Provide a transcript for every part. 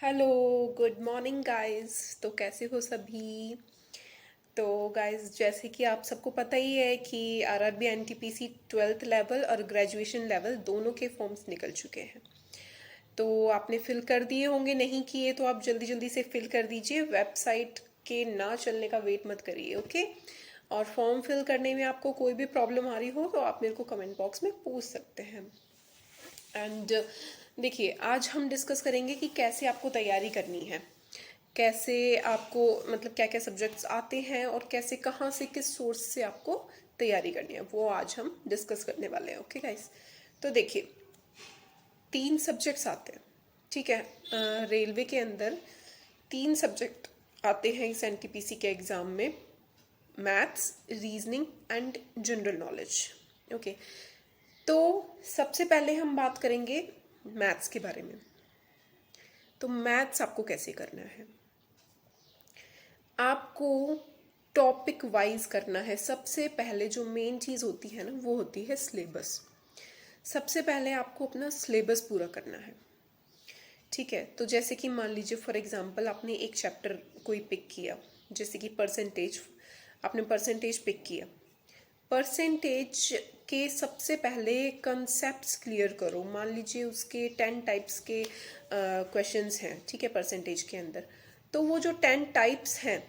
Hello, good morning guys. तो कैसे हो सभी। तो गाइस, जैसे कि आप सबको पता ही है कि आरआरबी एनटीपीसी 12th लेवल और ग्रेजुएशन लेवल दोनों के फॉर्म्स निकल चुके हैं। तो आपने फिल कर दिए होंगे, नहीं किए तो आप जल्दी जल्दी से फिल कर दीजिए। वेबसाइट के ना चलने का वेट मत करिए, ओके। और फॉर्म फिल करने में आपको कोई भी प्रॉब्लम आ रही हो तो आप मेरे को कमेंट बॉक्स में पूछ सकते हैं। एंड देखिए, आज हम डिस्कस करेंगे कि कैसे आपको तैयारी करनी है, कैसे आपको मतलब क्या क्या सब्जेक्ट्स आते हैं और कैसे कहाँ से किस सोर्स से आपको तैयारी करनी है, वो आज हम डिस्कस करने वाले हैं। ओके गाइस, तो देखिए, 3 सब्जेक्ट्स आते हैं, ठीक है। रेलवे के अंदर 3 सब्जेक्ट आते हैं इस एनटीपीसी के एग्ज़ाम में: maths, reasoning and general knowledge. Okay, तो सबसे पहले हम बात करेंगे मैथ्स के बारे में। तो मैथ्स आपको कैसे करना है, आपको टॉपिक वाइज करना है। सबसे पहले जो मेन चीज़ होती है ना, वो होती है सिलेबस। सबसे पहले आपको अपना सिलेबस पूरा करना है, ठीक है। तो जैसे कि मान लीजिए फॉर एग्जांपल आपने एक चैप्टर कोई पिक किया, जैसे कि परसेंटेज, आपने परसेंटेज पिक किया। परसेंटेज के सबसे पहले कंसेप्ट्स क्लियर करो। मान लीजिए उसके 10 टाइप्स के क्वेश्चंस हैं, ठीक है, परसेंटेज के अंदर। तो वो जो 10 टाइप्स हैं,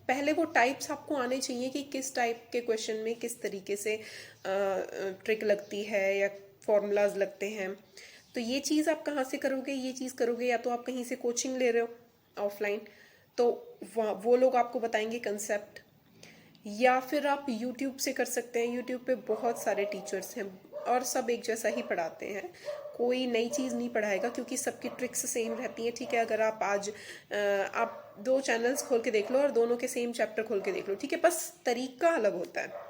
पहले वो टाइप्स आपको आने चाहिए कि किस टाइप के क्वेश्चन में किस तरीके से ट्रिक लगती है या फॉर्मूलाज लगते हैं। तो ये चीज़ आप कहाँ से करोगे, ये चीज़ करोगे या तो आप कहीं से कोचिंग ले रहे हो ऑफलाइन, तो वो लोग आपको बताएंगे कंसेप्ट, या फिर आप यूट्यूब से कर सकते हैं। यूट्यूब पे बहुत सारे टीचर्स हैं और सब एक जैसा ही पढ़ाते हैं, कोई नई चीज़ नहीं पढ़ाएगा क्योंकि सबकी ट्रिक्स सेम रहती हैं, ठीक है। अगर आप आज आप 2 चैनल्स खोल के देख लो और दोनों के सेम चैप्टर खोल के देख लो, ठीक है, बस तरीका अलग होता है।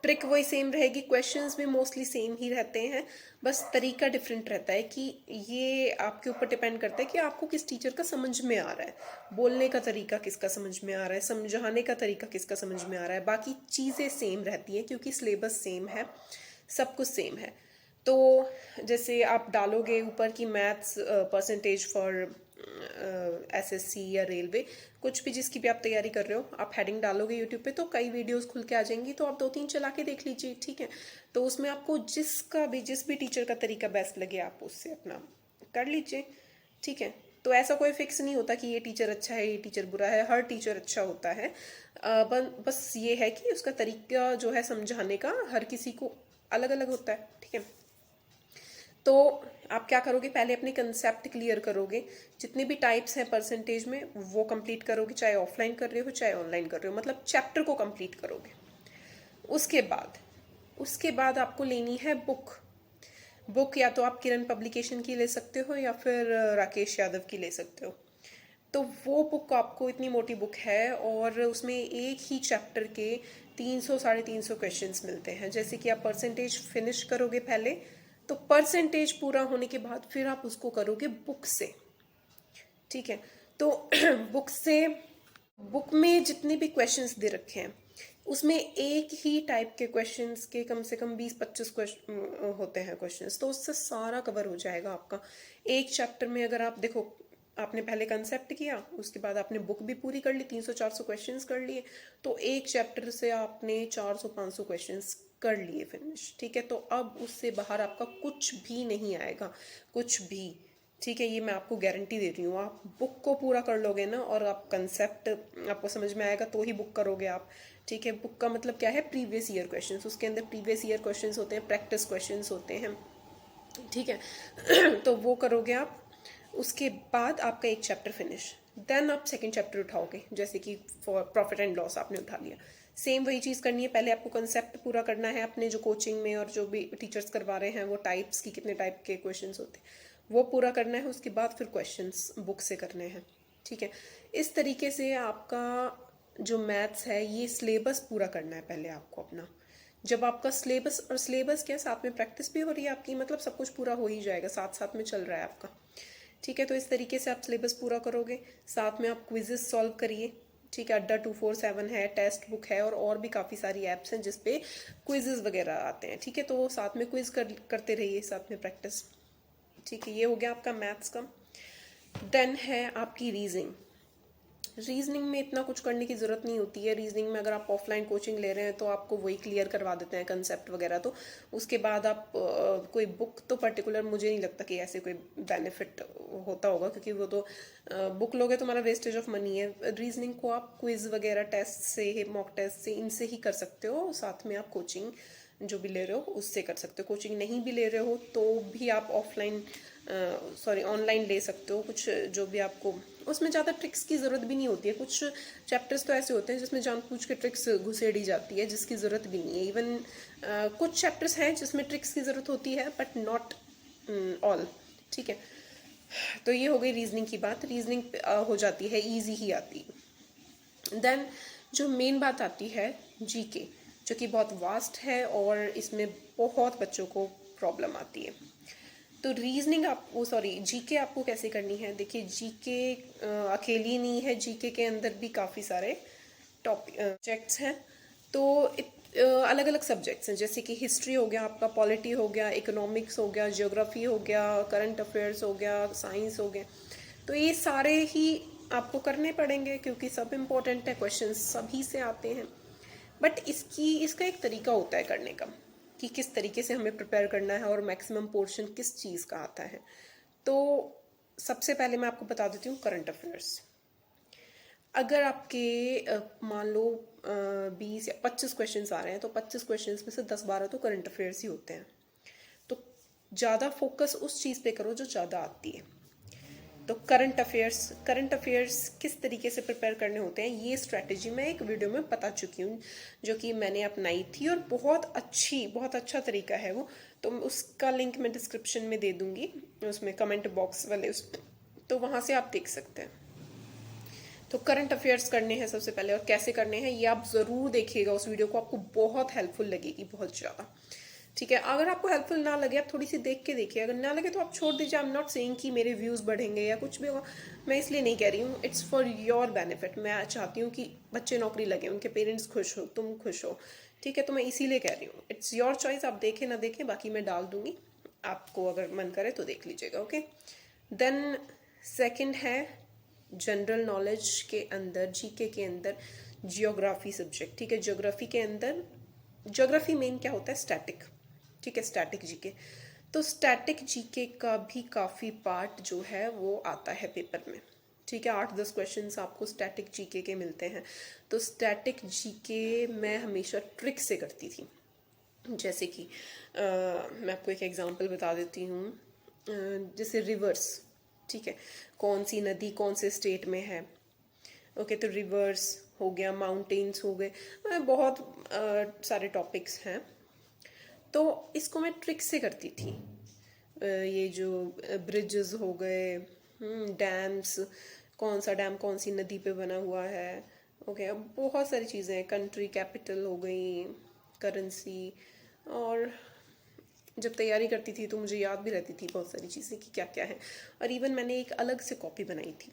ट्रिक वही सेम रहेगी, क्वेश्चंस भी मोस्टली सेम ही रहते हैं, बस तरीका डिफरेंट रहता है। कि ये आपके ऊपर डिपेंड करता है कि आपको किस टीचर का समझ में आ रहा है, बोलने का तरीका किसका समझ में आ रहा है, समझाने का तरीका किसका समझ में आ रहा है। बाकी चीज़ें सेम रहती हैं क्योंकि सिलेबस सेम है, सब कुछ सेम है। तो जैसे आप डालोगे ऊपर की मैथ्स परसेंटेज फॉर एसएससी या रेलवे, कुछ भी जिसकी भी आप तैयारी कर रहे हो, आप हेडिंग डालोगे यूट्यूब पे तो कई वीडियोस खुल के आ जाएंगी, तो आप 2-3 चला के देख लीजिए, ठीक है। तो उसमें आपको जिस भी टीचर का तरीका बेस्ट लगे आप उससे अपना कर लीजिए, ठीक है। तो ऐसा कोई फिक्स नहीं होता कि ये टीचर अच्छा है ये टीचर बुरा है, हर टीचर अच्छा होता है। बस ये है कि उसका तरीका जो है समझाने का हर किसी को अलग अलग होता है, ठीक है। तो आप क्या करोगे, पहले अपने कंसेप्ट क्लियर करोगे, जितने भी टाइप्स हैं परसेंटेज में वो कंप्लीट करोगे, चाहे ऑफलाइन कर रहे हो चाहे ऑनलाइन कर रहे हो, मतलब चैप्टर को कंप्लीट करोगे। उसके बाद आपको लेनी है बुक। बुक या तो आप किरण पब्लिकेशन की ले सकते हो या फिर राकेश यादव की ले सकते हो। तो वो बुक आपको, इतनी मोटी बुक है और उसमें एक ही चैप्टर के 300 साढ़े 300 क्वेश्चंस मिलते हैं। जैसे कि आप परसेंटेज फिनिश करोगे पहले, तो परसेंटेज पूरा होने के बाद फिर आप उसको करोगे बुक से, ठीक है। तो बुक से, बुक में जितने भी क्वेश्चंस दे रखे हैं उसमें एक ही टाइप के क्वेश्चंस के कम से कम 20-25 क्वेश्चन होते हैं क्वेश्चंस, तो उससे सारा कवर हो जाएगा आपका एक चैप्टर में। अगर आप देखो, आपने पहले कंसेप्ट किया, उसके बाद आपने बुक भी पूरी कर ली, 300-400 क्वेश्चंस कर लिए, तो एक चैप्टर से आपने 400-500 क्वेश्चंस कर लिए फिनिश, ठीक है। तो अब उससे बाहर आपका कुछ भी नहीं आएगा, कुछ भी, ठीक है। ये मैं आपको गारंटी दे रही हूँ। आप बुक को पूरा कर लोगे ना और आप कंसेप्ट आपको समझ में आएगा तो ही बुक करोगे आप, ठीक है। बुक का मतलब क्या है, प्रीवियस ईयर क्वेश्चंस, उसके अंदर प्रीवियस ईयर क्वेश्चंस होते हैं, प्रैक्टिस क्वेश्चंस होते हैं, ठीक है। तो वो करोगे आप। उसके बाद आपका एक चैप्टर फिनिश, देन आप सेकंड चैप्टर उठाओगे, जैसे कि फॉर प्रॉफिट एंड लॉस आपने उठा लिया। सेम वही चीज़ करनी है, पहले आपको कंसेप्ट पूरा करना है अपने जो कोचिंग में और जो भी टीचर्स करवा रहे हैं वो टाइप्स की कितने टाइप के क्वेश्चंस होते हैं वो पूरा करना है। उसके बाद फिर क्वेश्चंस बुक से करने हैं, ठीक है। इस तरीके से आपका जो मैथ्स है ये सिलेबस पूरा करना है पहले आपको अपना। जब आपका सिलेबस, और सिलेबस क्या, साथ में प्रैक्टिस भी हो रही है आपकी, मतलब सब कुछ पूरा हो ही जाएगा, साथ साथ में चल रहा है आपका, ठीक है। तो इस तरीके से आप सिलेबस पूरा करोगे, साथ में आप क्विजेस सॉल्व करिए, ठीक है। अड्डा 247 है, टेस्ट बुक है और भी काफ़ी सारी ऐप्स हैं जिसपे क्विजेस वगैरह आते हैं, ठीक है। तो वो साथ में क्विज करते रहिए, साथ में प्रैक्टिस, ठीक है। ये हो गया आपका मैथ्स का। देन है आपकी रीजनिंग। रीजनिंग में इतना कुछ करने की ज़रूरत नहीं होती है। रीजनिंग में अगर आप ऑफलाइन कोचिंग ले रहे हैं तो आपको वही क्लियर करवा देते हैं कंसेप्ट वगैरह, तो उसके बाद आप कोई बुक तो पर्टिकुलर मुझे नहीं लगता कि ऐसे कोई बेनिफिट होता होगा, क्योंकि वो तो बुक लोगे तो हमारा वेस्टेज ऑफ मनी है। रीजनिंग को आप क्विज वगैरह टेस्ट से, मॉक टेस्ट से, इनसे ही कर सकते हो। साथ में आप कोचिंग जो भी ले रहे हो उससे कर सकते हो। कोचिंग नहीं भी ले रहे हो तो भी आप ऑफलाइन ऑनलाइन ले सकते हो। कुछ जो भी आपको उसमें ज़्यादा ट्रिक्स की ज़रूरत भी नहीं होती है। कुछ चैप्टर्स तो ऐसे होते हैं जिसमें जानबूझ के ट्रिक्स घुसेड़ी जाती है, जिसकी ज़रूरत भी नहीं है। इवन कुछ चैप्टर्स हैं जिसमें ट्रिक्स की ज़रूरत होती है, बट नॉट ऑल। ठीक है, तो ये हो गई रीजनिंग की बात। रीजनिंग हो जाती है, ईजी ही आती है। देन जो मेन बात आती है जीके, जो कि बहुत वास्ट है और इसमें बहुत बच्चों को प्रॉब्लम आती है। तो रीजनिंग आप वो सॉरी जीके आपको कैसे करनी है, देखिए जीके अकेली नहीं है, जीके के अंदर भी काफ़ी सारे टॉपिक सब्जेक्ट्स हैं। तो अलग अलग सब्जेक्ट्स हैं, जैसे कि हिस्ट्री हो गया आपका, पॉलिटी हो गया, इकोनॉमिक्स हो गया, ज्योग्राफी हो गया, करंट अफेयर्स हो गया, साइंस हो गया। तो ये सारे ही आपको करने पड़ेंगे क्योंकि सब इम्पोर्टेंट है, क्वेश्चंस सभी से आते हैं। बट इसका एक तरीका होता है करने का, कि किस तरीके से हमें प्रिपेयर करना है और मैक्सिमम पोर्शन किस चीज़ का आता है। तो सबसे पहले मैं आपको बता देती हूँ करंट अफेयर्स। अगर आपके मान लो 20 या 25 क्वेश्चन आ रहे हैं, तो 25 क्वेश्चन में से 10-12 तो करंट अफेयर्स ही होते हैं। तो ज़्यादा फोकस उस चीज़ पे करो जो ज़्यादा आती है। तो करंट अफेयर्स किस तरीके से प्रिपेयर करने होते हैं, ये स्ट्रैटेजी मैं एक वीडियो में बता चुकी हूँ, जो कि मैंने अपनाई थी और बहुत अच्छा तरीका है वो। तो उसका लिंक मैं डिस्क्रिप्शन में दे दूँगी, उसमें कमेंट बॉक्स वाले तो वहाँ से आप देख सकते हैं। तो करंट अफेयर्स करने हैं सबसे पहले, और कैसे करने हैं ये आप ज़रूर देखिएगा उस वीडियो को, आपको बहुत हेल्पफुल लगेगी, बहुत ज़्यादा। ठीक है, अगर आपको हेल्पफुल ना लगे आप थोड़ी सी देख के देखिए, अगर ना लगे तो आप छोड़ दीजिए। आई एम नॉट सेइंग कि मेरे व्यूज़ बढ़ेंगे या कुछ भी होगा, मैं इसलिए नहीं कह रही हूँ। It's for your benefit. मैं चाहती हूँ कि बच्चे नौकरी लगे, उनके पेरेंट्स खुश हो, तुम खुश हो। ठीक है, तो मैं इसीलिए कह रही हूँ। इट्स योर चॉइस, आप देखें ना देखें, बाकी मैं डाल दूंगी, आपको अगर मन करे तो देख लीजिएगा। ओके, देन सेकंड है जनरल नॉलेज के अंदर, जीके के अंदर जियोग्राफी सब्जेक्ट। ठीक है, ज्योग्राफी के अंदर, ज्योग्राफी मेन क्या होता है, स्टैटिक। ठीक है, स्टैटिक जीके। तो स्टैटिक जीके का भी काफ़ी पार्ट जो है वो आता है पेपर में। ठीक है, 8-10 क्वेश्चंस आपको स्टैटिक जीके के मिलते हैं। तो स्टैटिक जीके मैं हमेशा ट्रिक से करती थी। जैसे कि मैं आपको एक एग्जांपल बता देती हूँ। जैसे रिवर्स, ठीक है, कौन सी नदी कौन से स्टेट में है। ओके, तो रिवर्स हो गया, माउंटेन्स हो गए, बहुत सारे टॉपिक्स हैं। तो इसको मैं ट्रिक से करती थी। ये जो ब्रिजेस हो गए, डैम्स, कौन सा डैम कौन सी नदी पे बना हुआ है। ओके, अब बहुत सारी चीज़ें हैं, कंट्री कैपिटल हो गई, करेंसी। और जब तैयारी करती थी तो मुझे याद भी रहती थी बहुत सारी चीज़ें कि क्या क्या है। और इवन मैंने एक अलग से कॉपी बनाई थी।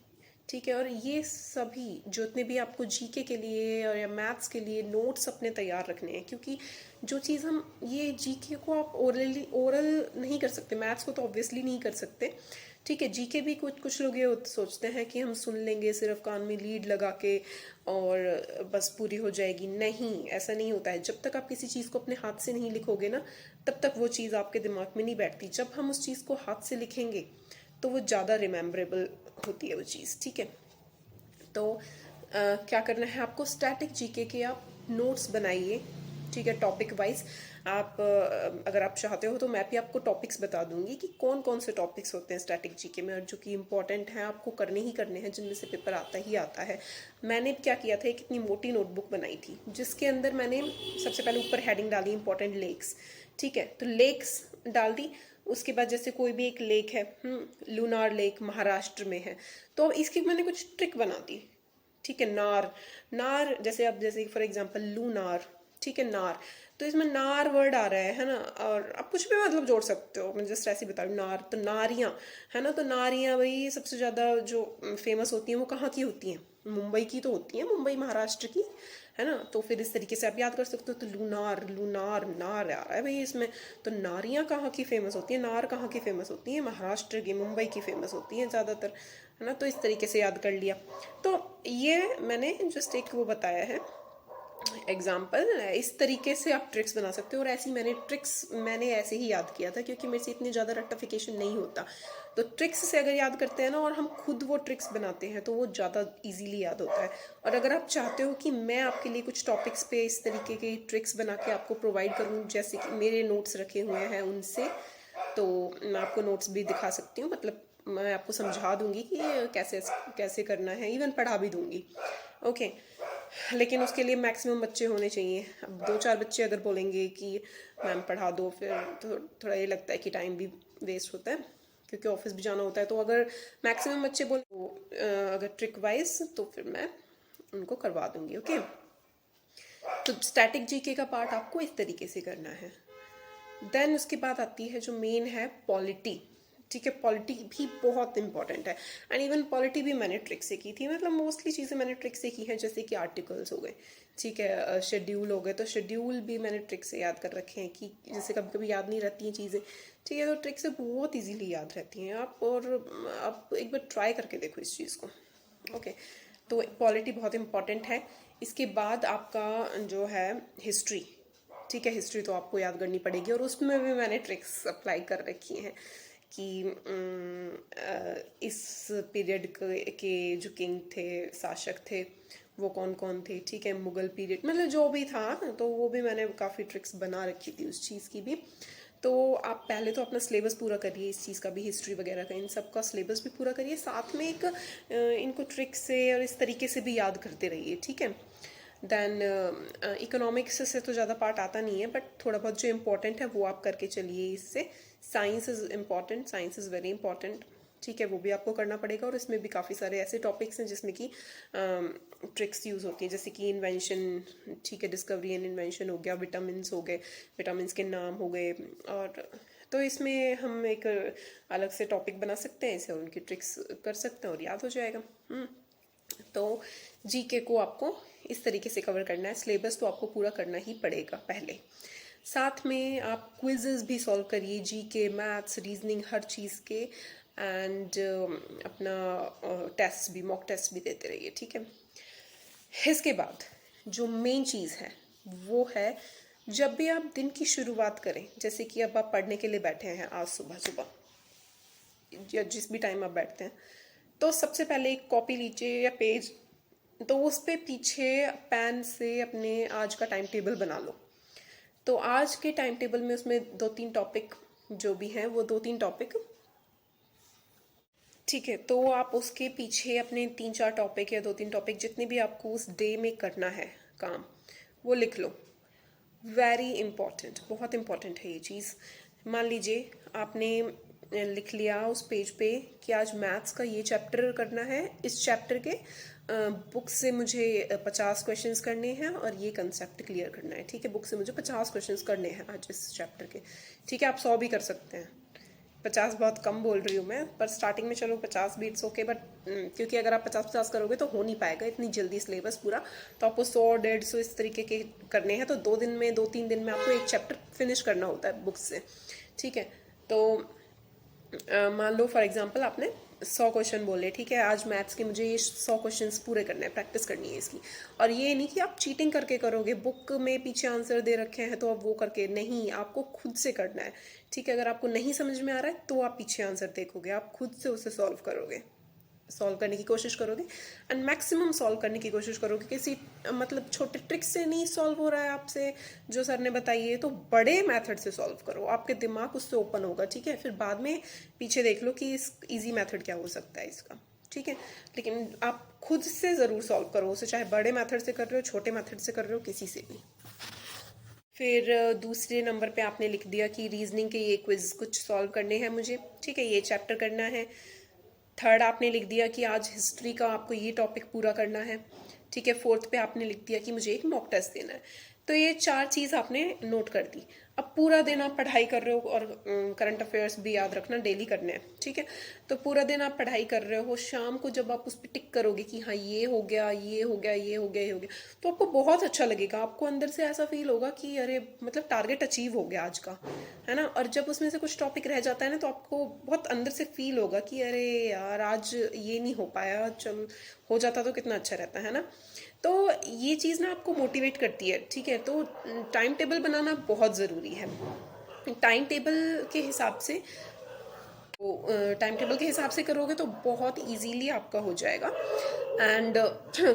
ठीक है, और ये सभी जितने भी आपको जीके के लिए और या मैथ्स के लिए नोट्स अपने तैयार रखने हैं, क्योंकि जो चीज़ हम ये जीके को आप ओरल नहीं कर सकते, मैथ्स को तो ऑब्वियसली नहीं कर सकते। ठीक है, जीके भी कुछ लोग ये सोचते हैं कि हम सुन लेंगे सिर्फ कान में लीड लगा के और बस पूरी हो जाएगी। नहीं, ऐसा नहीं होता है। जब तक आप किसी चीज़ को अपने हाथ से नहीं लिखोगे ना, तब तक वो चीज़ आपके दिमाग में नहीं बैठती। जब हम उस चीज़ को हाथ से लिखेंगे तो वो ज़्यादा रिमेम्बरेबल होती है वो चीज़। ठीक है, तो क्या करना है आपको, स्टैटिक जीके के आप नोट्स बनाइए। ठीक है, टॉपिक वाइज। आप अगर आप चाहते हो तो मैं भी आपको टॉपिक्स बता दूंगी कि कौन कौन से टॉपिक्स होते हैं स्टैटिक जीके में और जो कि इंपॉर्टेंट हैं, आपको करने ही करने हैं, जिनमें से पेपर आता ही आता है। मैंने क्या किया था, एक इतनी मोटी नोटबुक बनाई थी जिसके अंदर मैंने सबसे पहले ऊपर हेडिंग डाली इंपॉर्टेंट लेक्स। ठीक है, तो लेक्स डाल दी। उसके बाद जैसे कोई भी एक लेक है, लूनार लेक महाराष्ट्र में है, तो इसकी मैंने कुछ ट्रिक बना दी। ठीक है, नार, नार जैसे अब जैसे फॉर एग्जांपल लूनार, ठीक है, नार, तो इसमें नार वर्ड आ रहा है ना, और आप कुछ भी मतलब जोड़ सकते हो। मैं जस्ट ऐसे बता रही हूँ, नार तो नारियाँ है ना, तो नारियाँ भाई सबसे ज़्यादा जो फेमस होती हैं वो कहाँ की होती हैं, मुंबई की तो होती हैं, मुंबई महाराष्ट्र की है ना। तो फिर इस तरीके से आप याद कर सकते हो। तो लूनार, लूनार, नार आ रहा है भाई इसमें। तो नारियाँ कहाँ की फेमस होती हैं, नार कहाँ की फेमस होती हैं, महाराष्ट्र की, मुंबई की फेमस होती हैं ज़्यादातर, है ना। तो इस तरीके से याद कर लिया। तो ये मैंने जस्ट एक वो बताया है एग्जाम्पल, इस तरीके से आप ट्रिक्स बना सकते हो। और ऐसी मैंने ऐसे ही याद किया था, क्योंकि मेरे से इतनी ज़्यादा रट्टाफिकेशन नहीं होता। तो ट्रिक्स से अगर याद करते हैं ना, और हम खुद वो ट्रिक्स बनाते हैं, तो वो ज़्यादा इजीली याद होता है। और अगर आप चाहते हो कि मैं आपके लिए कुछ टॉपिक्स पे इस तरीके के ट्रिक्स बना के आपको प्रोवाइड करूँ, जैसे कि मेरे नोट्स रखे हुए हैं उनसे, तो मैं आपको नोट्स भी दिखा सकती हूँ। मतलब मैं आपको समझा दूंगी कि कैसे कैसे करना है, इवन पढ़ा भी दूंगी। ओके, लेकिन उसके लिए मैक्सिमम बच्चे होने चाहिए। अब 2-4 बच्चे अगर बोलेंगे कि मैम पढ़ा दो, फिर तो थोड़ा ये लगता है कि टाइम भी वेस्ट होता है, क्योंकि ऑफिस भी जाना होता है। तो अगर मैक्सिमम बच्चे बोले तो अगर ट्रिक वाइज, तो फिर मैं उनको करवा दूंगी। ओके, तो स्टैटिक जीके का पार्ट आपको इस तरीके से करना है। देन उसके बाद आती है जो मेन है पॉलिटी। ठीक है, पॉलिटी भी बहुत इंपॉर्टेंट है। एंड इवन पॉलिटी भी मैंने ट्रिक से की थी, मतलब मोस्टली चीज़ें मैंने ट्रिक से की हैं, जैसे कि आर्टिकल्स हो गए, ठीक है, शेड्यूल हो गए। तो शेड्यूल भी मैंने ट्रिक से याद कर रखे हैं, कि जैसे कभी कभी याद नहीं रहती हैं चीज़ें, ठीक है, तो ट्रिक से बहुत ईजीली याद रहती हैं आप। और आप एक बार ट्राई करके देखो इस चीज़ को। ओके, तो पॉलिटी बहुत इंपॉर्टेंट है। इसके बाद आपका जो है हिस्ट्री, ठीक है, हिस्ट्री तो आपको याद करनी पड़ेगी। और उसमें भी मैंने ट्रिक्स अप्लाई कर रखी हैं कि इस पीरियड के जो किंग थे, शासक थे, वो कौन कौन थे, ठीक है, मुगल पीरियड, मतलब जो भी था, तो वो भी मैंने काफ़ी ट्रिक्स बना रखी थी उस चीज़ की भी। तो आप पहले तो अपना सिलेबस पूरा करिए, इस चीज़ का भी, हिस्ट्री वगैरह का, इन सब का सिलेबस भी पूरा करिए, साथ में एक इनको ट्रिक से और इस तरीके से भी याद करते रहिए, ठीक है। देन इकोनॉमिक्स से तो ज़्यादा पार्ट आता नहीं है, बट थोड़ा बहुत जो इम्पोर्टेंट है वो आप करके चलिए इससे। Science is important, science is very important, ठीक है, वो भी आपको करना पड़ेगा। और इसमें भी काफ़ी सारे ऐसे टॉपिक्स हैं जिसमें कि ट्रिक्स यूज़ होती हैं, जैसे कि इन्वेंशन, ठीक है, डिस्कवरी एंड इन्वेंशन हो गया, विटामिन्स हो गए, विटामिन्स के नाम हो गए। और तो इसमें हम एक अलग से टॉपिक बना सकते हैं इसे, और उनकी ट्रिक्स कर सकते हैं और याद हो जाएगा। तो जीके को आपको इस तरीके से कवर करना है। सिलेबस तो आपको पूरा करना ही पड़ेगा पहले। साथ में आप क्विजेस भी सॉल्व करिए, जीके, मैथ्स, रीजनिंग, हर चीज़ के। एंड अपना टेस्ट भी, मॉक टेस्ट भी देते रहिए, ठीक है। इसके बाद जो मेन चीज़ है वो है, जब भी आप दिन की शुरुआत करें, जैसे कि अब आप पढ़ने के लिए बैठे हैं आज सुबह सुबह या जिस भी टाइम आप बैठते हैं, तो सबसे पहले एक कॉपी लीजिए या पेज, तो उस पे पीछे पेन से अपने आज का टाइम टेबल बना लो। तो आज के टाइम टेबल में उसमें 2-3 टॉपिक जो भी हैं, वो 2-3 टॉपिक, ठीक है, तो आप उसके पीछे अपने 3-4 टॉपिक या 2-3 टॉपिक जितने भी आपको उस डे में करना है काम, वो लिख लो। वेरी इंपॉर्टेंट, बहुत इंपॉर्टेंट है ये चीज़। मान लीजिए आपने लिख लिया उस पेज पे कि आज मैथ्स का ये चैप्टर करना है, इस चैप्टर के बुक से मुझे 50 क्वेश्चंस करने हैं और ये कंसेप्ट क्लियर करना है, ठीक है, बुक से मुझे 50 क्वेश्चंस करने हैं आज इस चैप्टर के, ठीक है। आप 100 भी कर सकते हैं, 50 बहुत कम बोल रही हूँ मैं, पर स्टार्टिंग में चलो 50 भी इट्स ओके। बट क्योंकि अगर आप 50-50 करोगे तो हो नहीं पाएगा इतनी जल्दी सिलेबस पूरा। तो आपको 100-150 इस तरीके के करने हैं, तो 2 दिन में, 2-3 दिन में आपको एक चैप्टर फिनिश करना होता है बुक से, ठीक है। तो मान लो फॉर एग्जांपल आपने 100 क्वेश्चन बोले, ठीक है, आज मैथ्स के मुझे ये 100 क्वेश्चंस पूरे करने हैं, प्रैक्टिस करनी है इसकी। और ये नहीं कि आप चीटिंग करके करोगे, बुक में पीछे आंसर दे रखे हैं तो आप वो करके नहीं, आपको खुद से करना है, ठीक है। अगर आपको नहीं समझ में आ रहा है तो आप पीछे आंसर देखोगे, आप खुद से उसे सॉल्व करोगे, सॉल्व करने की कोशिश करोगे, एंड मैक्सिमम सॉल्व करने की कोशिश करोगे। किसी मतलब छोटे ट्रिक से नहीं सॉल्व हो रहा है आपसे जो सर ने बताई है, तो बड़े मेथड से सॉल्व करो, आपके दिमाग उससे ओपन होगा, ठीक है। फिर बाद में पीछे देख लो कि इस इजी मेथड क्या हो सकता है इसका, ठीक है। लेकिन आप खुद से ज़रूर सॉल्व करो उसे, चाहे बड़े मेथड से कर रहे हो, छोटे मेथड से कर रहे हो, किसी से भी। फिर दूसरे नंबर पे आपने लिख दिया कि रीजनिंग के ये क्विज कुछ सॉल्व करने हैं मुझे, ठीक है, ये चैप्टर करना है। थर्ड आपने लिख दिया कि आज हिस्ट्री का आपको ये टॉपिक पूरा करना है, ठीक है। फोर्थ पे आपने लिख दिया कि मुझे एक मॉक टेस्ट देना है। तो ये 4 चीज़ आपने नोट कर दी। अब पूरा दिन आप पढ़ाई कर रहे हो और करंट अफेयर्स भी याद रखना डेली करने हैं, ठीक है। तो पूरा दिन आप पढ़ाई कर रहे हो, शाम को जब आप उस पर टिक करोगे कि हाँ ये हो गया, ये हो गया, ये हो गया, ये हो गया, तो आपको बहुत अच्छा लगेगा। आपको अंदर से ऐसा फील होगा कि अरे मतलब टारगेट अचीव हो गया आज का, है ना। और जब उसमें से कुछ टॉपिक रह जाता है ना, तो आपको बहुत अंदर से फील होगा कि अरे यार आज ये नहीं हो पाया, चल हो जाता तो कितना अच्छा रहता है ना। तो ये चीज़ ना आपको मोटिवेट करती है, ठीक है। तो टाइम टेबल बनाना बहुत ज़रूरी है। टाइम टेबल के हिसाब से टाइम टेबल के हिसाब से करोगे तो बहुत इजीली आपका हो जाएगा। एंड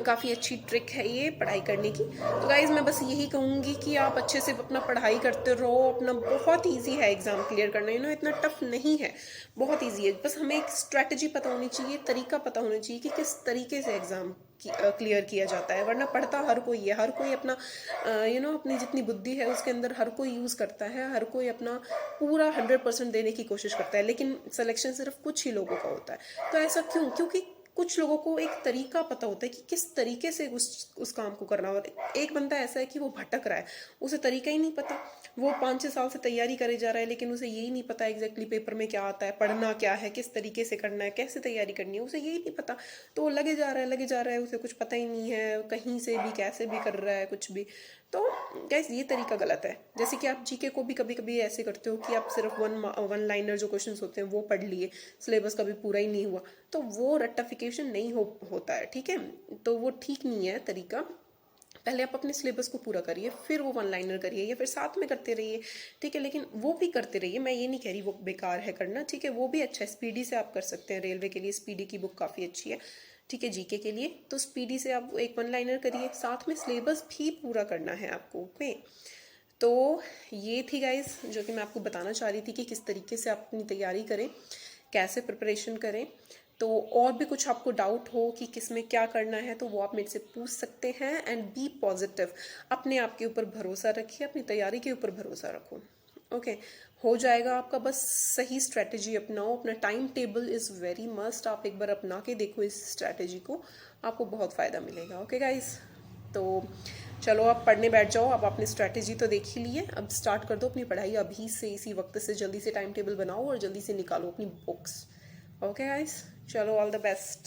काफ़ी अच्छी ट्रिक है ये पढ़ाई करने की। तो गाइज मैं बस यही कहूँगी कि आप अच्छे से अपना पढ़ाई करते रहो। अपना बहुत इजी है एग्ज़ाम क्लियर करना, इतना टफ नहीं है, बहुत इजी है। बस हमें एक स्ट्रैटेजी पता होनी चाहिए, तरीका पता होना चाहिए कि किस तरीके से एग्ज़ाम क्लियर किया जाता है। वरना पढ़ता हर कोई है, हर कोई अपना अपनी जितनी बुद्धि है उसके अंदर हर कोई यूज़ करता है, हर कोई अपना पूरा 100% देने की कोशिश करता है, लेकिन सिलेक्शन सिर्फ कुछ ही लोगों का होता है। तो ऐसा क्यों? क्योंकि कुछ लोगों को एक तरीका पता होता है कि किस तरीके से उस काम को करना। और एक बंदा ऐसा है कि वो भटक रहा है, उसे तरीका ही नहीं पता। वो 5-6 साल से तैयारी करे जा रहा है, लेकिन उसे यही नहीं पता एग्जैक्टली पेपर में क्या आता है, पढ़ना क्या है, किस तरीके से करना है, कैसे तैयारी करनी है, उसे यही नहीं पता। तो वो लगे जा रहा है, उसे कुछ पता ही नहीं है, कहीं से भी कैसे भी कर रहा है कुछ भी। तो गैस ये तरीका गलत है। जैसे कि आप जीके को भी कभी कभी ऐसे करते हो कि आप सिर्फ वन लाइनर जो क्वेश्चंस होते हैं वो पढ़ लिए, सिलेबस कभी पूरा ही नहीं हुआ, तो वो रट्टाफिकेशन नहीं होता है, ठीक है। तो वो ठीक नहीं है तरीका। पहले आप अपने सिलेबस को पूरा करिए, फिर वो वन लाइनर करिए, या फिर साथ में करते रहिए, ठीक है। लेकिन वो भी करते रहिए, मैं ये नहीं कह रही वो बेकार है करना, ठीक है। वो भी अच्छा है, स्पीडी से आप कर सकते हैं। रेलवे के लिए स्पीडी की बुक काफ़ी अच्छी है, ठीक है। जीके के लिए तो स्पीडी से आप एक वन लाइनर करिए, साथ में सिलेबस भी पूरा करना है आपको, ओके। तो ये थी गाइस जो कि मैं आपको बताना चाह रही थी कि किस तरीके से आप अपनी तैयारी करें, कैसे प्रिपरेशन करें। तो और भी कुछ आपको डाउट हो कि किस में क्या करना है तो वो आप मेरे से पूछ सकते हैं। एंड बी पॉजिटिव, अपने आप के ऊपर भरोसा रखिए, अपनी तैयारी के ऊपर भरोसा रखो, ओके। हो जाएगा आपका, बस सही स्ट्रैटेजी अपनाओ। अपना time table is very must, आप एक बार अपना के देखो इस स्ट्रैटेजी को, आपको बहुत फ़ायदा मिलेगा, ओके गाइस। तो चलो आप पढ़ने बैठ जाओ। अब आपने स्ट्रैटेजी तो देख ही ली है, अब स्टार्ट कर दो अपनी पढ़ाई अभी से, इसी वक्त से। जल्दी से टाइम टेबल बनाओ और जल्दी से निकालो अपनी बुक्स, ओके गाइस। चलो ऑल द बेस्ट।